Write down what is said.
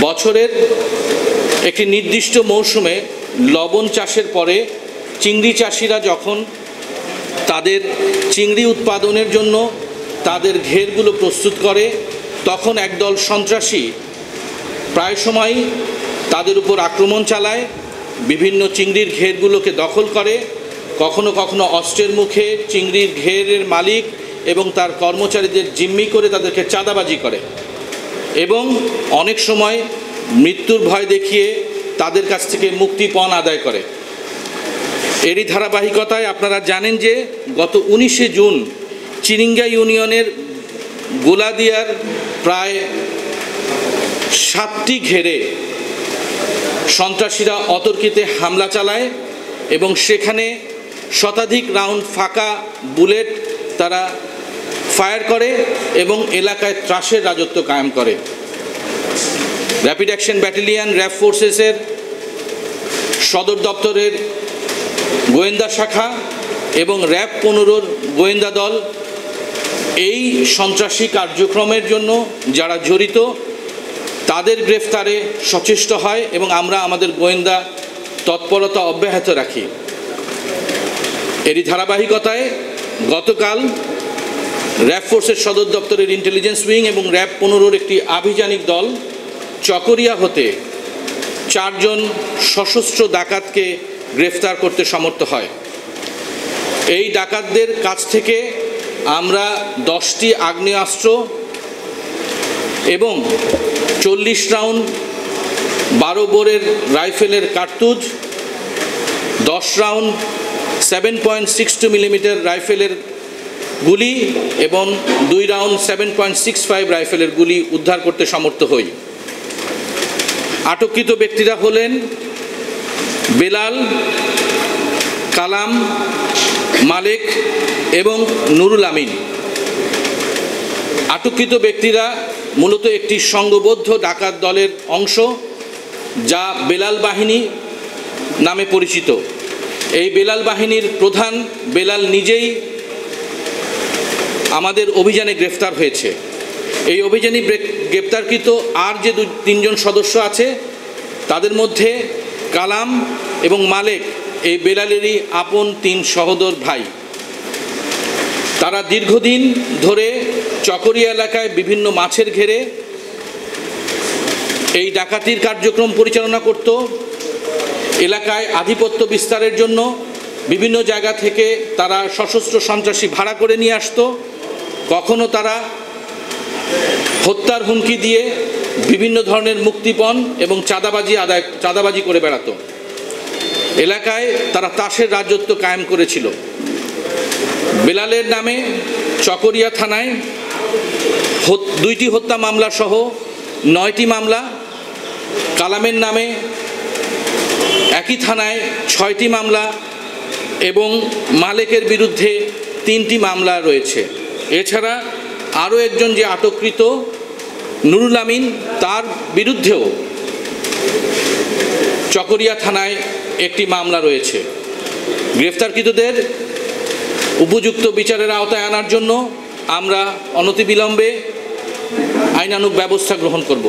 বছরের একটি নির্দিষ্ট মৌসুমে লবণ চাষের পরে চিংড়ি চাষিরা যখন তাদের চিংড়ি উৎপাদনের জন্য তাদের ঘেরগুলো প্রস্তুত করে, তখন একদল সন্ত্রাসী প্রায় সময়ই তাদের উপর আক্রমণ চালায়, বিভিন্ন চিংড়ির ঘেরগুলোকে দখল করে, কখনো কখনো অস্ত্রের মুখে চিংড়ির ঘেরের মালিক এবং তার কর্মচারীদের জিম্মি করে তাদেরকে চাঁদাবাজি করে এবং অনেক সময় মৃত্যুর ভয় দেখিয়ে তাদের কাছ থেকে মুক্তিপণ আদায় করে। এরই ধারাবাহিকতায় আপনারা জানেন যে গত 19শে জুন চিরিঙ্গা ইউনিয়নের গোলাদিয়ার প্রায় 7টি ঘেরে সন্ত্রাসীরা অতর্কিতে হামলা চালায় এবং সেখানে শতাধিক রাউন্ড ফাঁকা বুলেট তারা ফায়ার করে এবং এলাকায় ত্রাসের রাজত্ব কায়েম করে। র্যাপিড অ্যাকশন ব্যাটালিয়ন র্যাব ফোর্সেসের সদর দপ্তরের গোয়েন্দা শাখা এবং র্যাব 15-র গোয়েন্দা দল এই সন্ত্রাসী কার্যক্রমের জন্য যারা জড়িত তাদের গ্রেফতারে সচেষ্ট হয় এবং আমরা আমাদের গোয়েন্দা তৎপরতা অব্যাহত রাখি। এরই ধারাবাহিকতায় গতকাল র্যাব ফোর্সের সদর দপ্তরের ইন্টেলিজেন্স উইং এবং র্যাব 15-র একটি আভিযানিক দল চকরিয়া হতে 4 জন সশস্ত্র ডাকাতকে গ্রেফতার করতে সমর্থ হয়। এই ডাকাতদের কাছ থেকে আমরা 10টি আগ্নেয়াস্ত্র এবং 40 রাউন্ড 12 বোরের রাইফেলের কার্তুজ, 10 রাউন্ড 7.62 মিলিমিটার রাইফেলের গুলি এবং 2 রাউন্ড 7.65 রাইফেলের গুলি উদ্ধার করতে সমর্থ হই। আটককৃত ব্যক্তিরা হলেন বেলাল, কালাম, মালেক এবং নুরুল আমিন। আটককৃত ব্যক্তিরা মূলত একটি সংঘবদ্ধ ডাকাত দলের অংশ যা বেলাল বাহিনী নামে পরিচিত। এই বেলাল বাহিনীর প্রধান বেলাল নিজেই আমাদের অভিযানে গ্রেফতার হয়েছে। এই অভিযানে গ্রেপ্তারকৃত আর যে 2-3 জন সদস্য আছে তাদের মধ্যে কালাম এবং মালেক এই বেলালেরই আপন 3 সহোদর ভাই। তারা দীর্ঘদিন ধরে চকরিয়া এলাকায় বিভিন্ন মাছের ঘেরে এই ডাকাতির কার্যক্রম পরিচালনা করত। এলাকায় আধিপত্য বিস্তারের জন্য বিভিন্ন জায়গা থেকে তারা সশস্ত্র সন্ত্রাসী ভাড়া করে নিয়ে আসতো। কখনো তারা হত্যার হুমকি দিয়ে বিভিন্ন ধরনের মুক্তিপণ এবং চাঁদাবাজি করে বেড়াতো। এলাকায় তারা তাসের রাজত্ব কায়েম করেছিল। বেলালের নামে চকরিয়া থানায় 2টি হত্যা মামলা সহ 9টি মামলা, কালামের নামে একই থানায় 6টি মামলা এবং মালেকের বিরুদ্ধে 3টি মামলা রয়েছে। এছাড়া আরও একজন যে আটককৃত নুরুল আমিন, তার বিরুদ্ধেও চকরিয়া থানায় একটি মামলা রয়েছে। গ্রেফতারকৃতদের উপযুক্ত বিচারের আওতায় আনার জন্য আমরা অনতিবিলম্বে আইনানুগ ব্যবস্থা গ্রহণ করব।